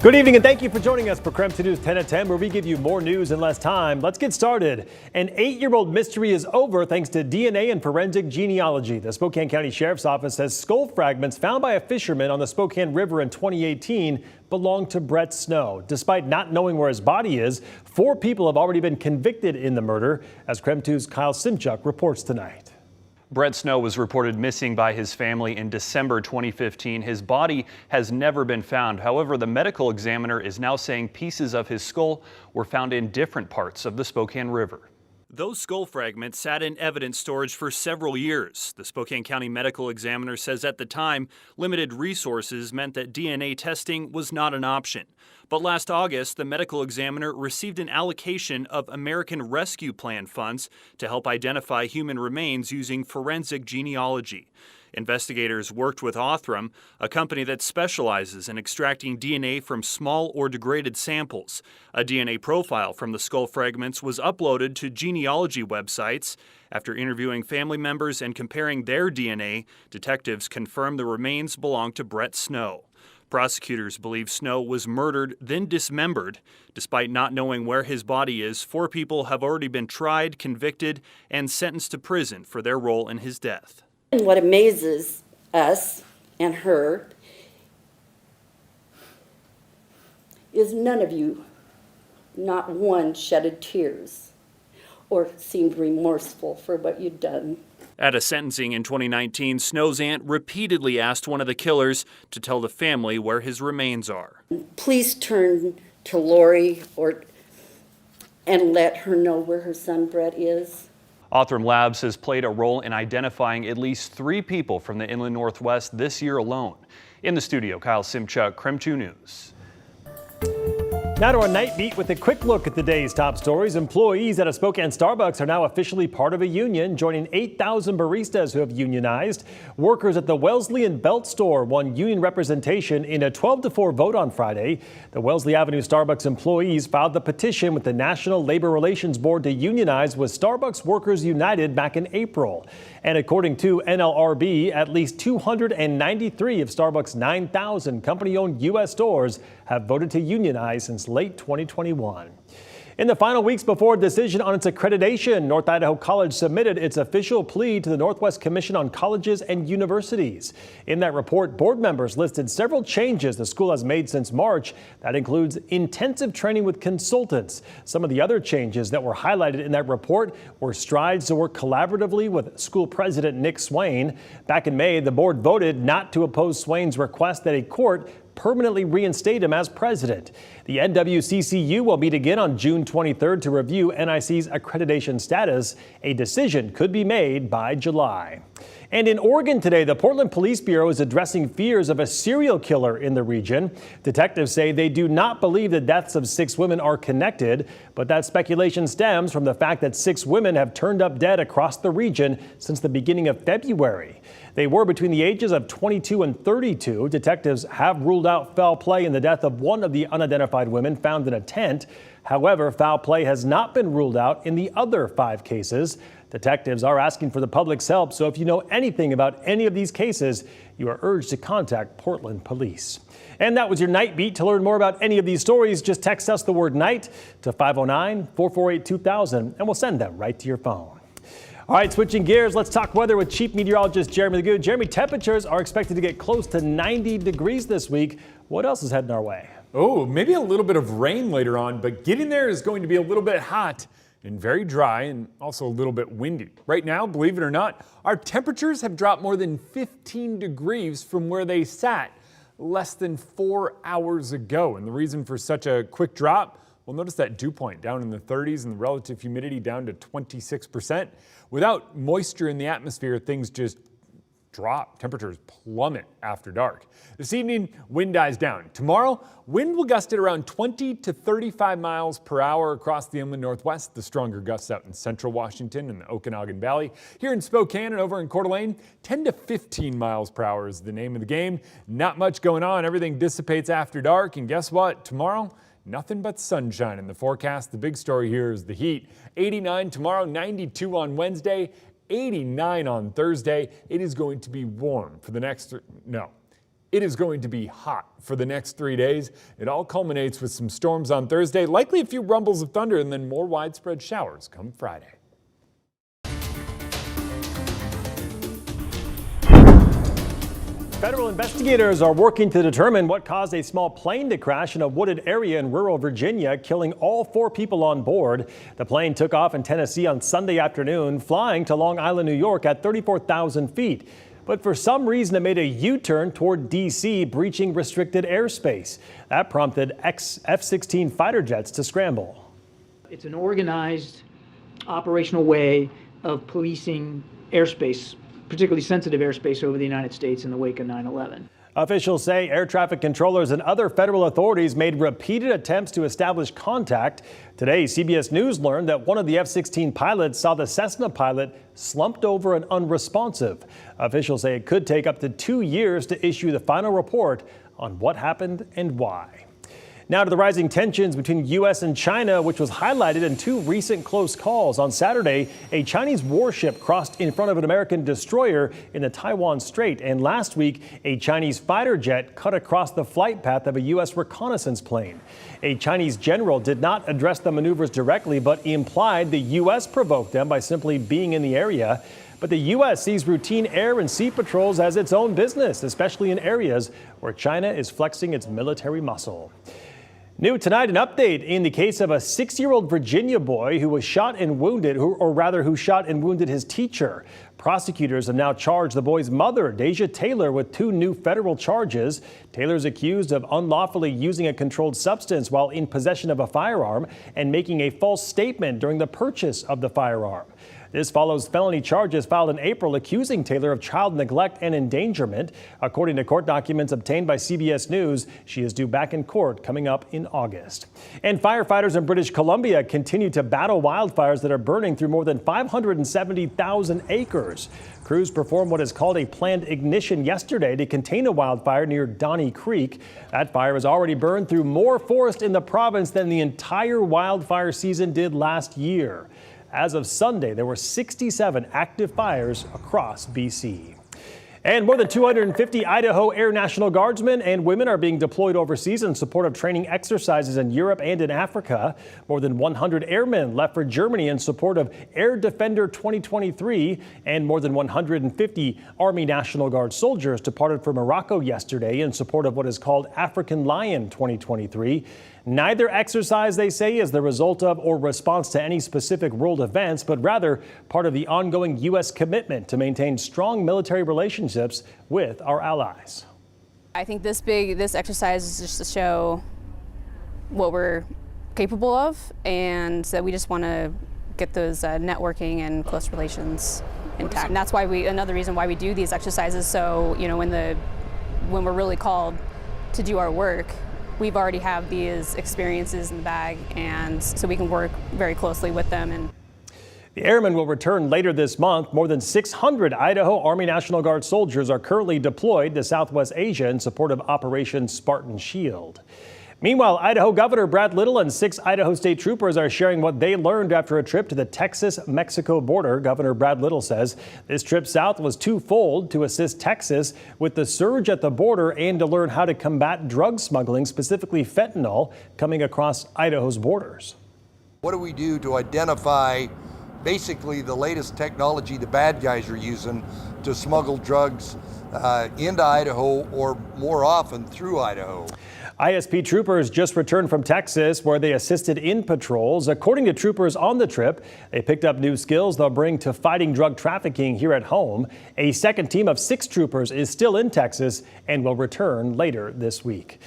Good evening and thank you for joining us for KREM 2 News 10 at 10, where we give you more news in less time. Let's get started. An 8-year-old mystery is over thanks to DNA and forensic genealogy. The Spokane County Sheriff's Office says skull fragments found by a fisherman on the Spokane River in 2018 belong to Brett Snow. Despite not knowing where his body is, 4 people have already been convicted in the murder, as KREM 2's Kyle Simchuk reports tonight. Brett Snow was reported missing by his family in December 2015. His body has never been found. However, the medical examiner is now saying pieces of his skull were found in different parts of the Spokane River. Those skull fragments sat in evidence storage for several years. The Spokane County medical examiner says at the time, limited resources meant that DNA testing was not an option. But last August, the medical examiner received an allocation of American Rescue Plan funds to help identify human remains using forensic genealogy. Investigators worked with KREM, a company that specializes in extracting DNA from small or degraded samples. A DNA profile from the skull fragments was uploaded to genealogy websites. After interviewing family members and comparing their DNA, detectives confirmed the remains belong to Brett Snow. Prosecutors believe Snow was murdered, then dismembered. Despite not knowing where his body is, 4 people have already been tried, convicted, and sentenced to prison for their role in his death. And what amazes us and her is none of you, not one, shedded tears or seemed remorseful for what you'd done. At a sentencing in 2019, Snow's aunt repeatedly asked one of the killers to tell the family where his remains are. Please turn to Lori and let her know where her son Brett is. KREM Labs has played a role in identifying at least 3 people from the Inland Northwest this year alone. In the studio, Kyle Simchuk, KREM 2 News. Now to our night beat with a quick look at the day's top stories. Employees at a Spokane Starbucks are now officially part of a union, joining 8,000 baristas who have unionized. Workers at the Wellesley and Belt store won union representation in a 12-4 vote on Friday. The Wellesley Avenue Starbucks employees filed the petition with the National Labor Relations Board to unionize with Starbucks Workers United back in April. And according to NLRB, at least 293 of Starbucks' 9,000 company-owned U.S. stores have voted to unionize since late 2021. In the final weeks before a decision on its accreditation, North Idaho College submitted its official plea to the Northwest Commission on Colleges and Universities. In that report, board members listed several changes the school has made since March. That includes intensive training with consultants. Some of the other changes that were highlighted in that report were strides to work collaboratively with school president Nick Swain. Back in May, the board voted not to oppose Swain's request that a court permanently reinstate him as president. The NWCCU will meet again on June 23rd to review NIC's accreditation status. A decision could be made by July. And in Oregon today, the Portland Police Bureau is addressing fears of a serial killer in the region. Detectives say they do not believe the deaths of 6 women are connected, but that speculation stems from the fact that 6 women have turned up dead across the region since the beginning of February. They were between the ages of 22 and 32. Detectives have ruled out foul play in the death of one of the unidentified women found in a tent. However, foul play has not been ruled out in the other 5 cases. Detectives are asking for the public's help, so if you know anything about any of these cases, you are urged to contact Portland Police. And that was your Night Beat. To learn more about any of these stories, just text us the word night to 509-448-2000, and we'll send them right to your phone. All right, switching gears, let's talk weather with Chief Meteorologist Jeremy Good. Jeremy, temperatures are expected to get close to 90 degrees this week. What else is heading our way? Oh, maybe a little bit of rain later on, but getting there is going to be a little bit hot and very dry and also a little bit windy. Right now, believe it or not, our temperatures have dropped more than 15 degrees from where they sat less than 4 hours ago. And the reason for such a quick drop, well, notice that dew point down in the 30s and the relative humidity down to 26%. Without moisture in the atmosphere, things just drop. Temperatures plummet after dark. This evening, wind dies down. Tomorrow, wind will gust at around 20 to 35 miles per hour across the inland northwest. The stronger gusts out in central Washington and the Okanagan Valley. Here in Spokane and over in Coeur d'Alene, 10 to 15 miles per hour is the name of the game. Not much going on. Everything dissipates after dark. And guess what? Tomorrow, nothing but sunshine in the forecast. The big story here is the heat. 89 tomorrow, 92 on Wednesday. 89 on Thursday. It is going to be warm for the next, It is going to be hot for the next 3 days. It all culminates with some storms on Thursday, likely a few rumbles of thunder, and then more widespread showers come Friday. Federal investigators are working to determine what caused a small plane to crash in a wooded area in rural Virginia, killing all 4 people on board. The plane took off in Tennessee on Sunday afternoon, flying to Long Island, New York at 34,000 feet. But for some reason, it made a U-turn toward D.C., breaching restricted airspace. That prompted F-16 fighter jets to scramble. It's an organized, operational way of policing airspace, particularly sensitive airspace over the United States in the wake of 9/11. Officials say air traffic controllers and other federal authorities made repeated attempts to establish contact. Today, CBS News learned that one of the F-16 pilots saw the Cessna pilot slumped over and unresponsive. Officials say it could take up to 2 years to issue the final report on what happened and why. Now to the rising tensions between U.S. and China, which was highlighted in 2 recent close calls. On Saturday, a Chinese warship crossed in front of an American destroyer in the Taiwan Strait. And last week, a Chinese fighter jet cut across the flight path of a U.S. reconnaissance plane. A Chinese general did not address the maneuvers directly, but implied the U.S. provoked them by simply being in the area. But the U.S. sees routine air and sea patrols as its own business, especially in areas where China is flexing its military muscle. New tonight, an update in the case of a 6-year-old Virginia boy who was shot and wounded, who shot and wounded his teacher. Prosecutors have now charged the boy's mother, Deja Taylor, with 2 new federal charges. Taylor's accused of unlawfully using a controlled substance while in possession of a firearm and making a false statement during the purchase of the firearm. This follows felony charges filed in April accusing Taylor of child neglect and endangerment. According to court documents obtained by CBS News, she is due back in court coming up in August. And firefighters in British Columbia continue to battle wildfires that are burning through more than 570,000 acres. Crews performed what is called a planned ignition yesterday to contain a wildfire near Donnie Creek. That fire has already burned through more forest in the province than the entire wildfire season did last year. As of Sunday, there were 67 active fires across BC. And more than 250 Idaho Air National Guardsmen and women are being deployed overseas in support of training exercises in Europe and in Africa. More than 100 airmen left for Germany in support of Air Defender 2023, and more than 150 Army National Guard soldiers departed for Morocco yesterday in support of what is called African Lion 2023. Neither exercise, they say, is the result of or response to any specific world events, but rather part of the ongoing U.S. commitment to maintain strong military relationships with our allies. I think this exercise is just to show what we're capable of, and that we just want to get those networking and close relations intact. And that's why another reason why we do these exercises. So, you know, when we're really called to do our work, we've already have these experiences in the bag, and so we can work very closely with them. And the airmen will return later this month. More than 600 Idaho Army National Guard soldiers are currently deployed to Southwest Asia in support of Operation Spartan Shield. Meanwhile, Idaho Governor Brad Little and 6 Idaho state troopers are sharing what they learned after a trip to the Texas-Mexico border. Governor Brad Little says this trip south was twofold: to assist Texas with the surge at the border and to learn how to combat drug smuggling, specifically fentanyl, coming across Idaho's borders. What do we do to identify basically the latest technology the bad guys are using to smuggle drugs into Idaho, or more often through Idaho? ISP troopers just returned from Texas, where they assisted in patrols. According to troopers on the trip, they picked up new skills they'll bring to fighting drug trafficking here at home. A second team of 6 troopers is still in Texas and will return later this week.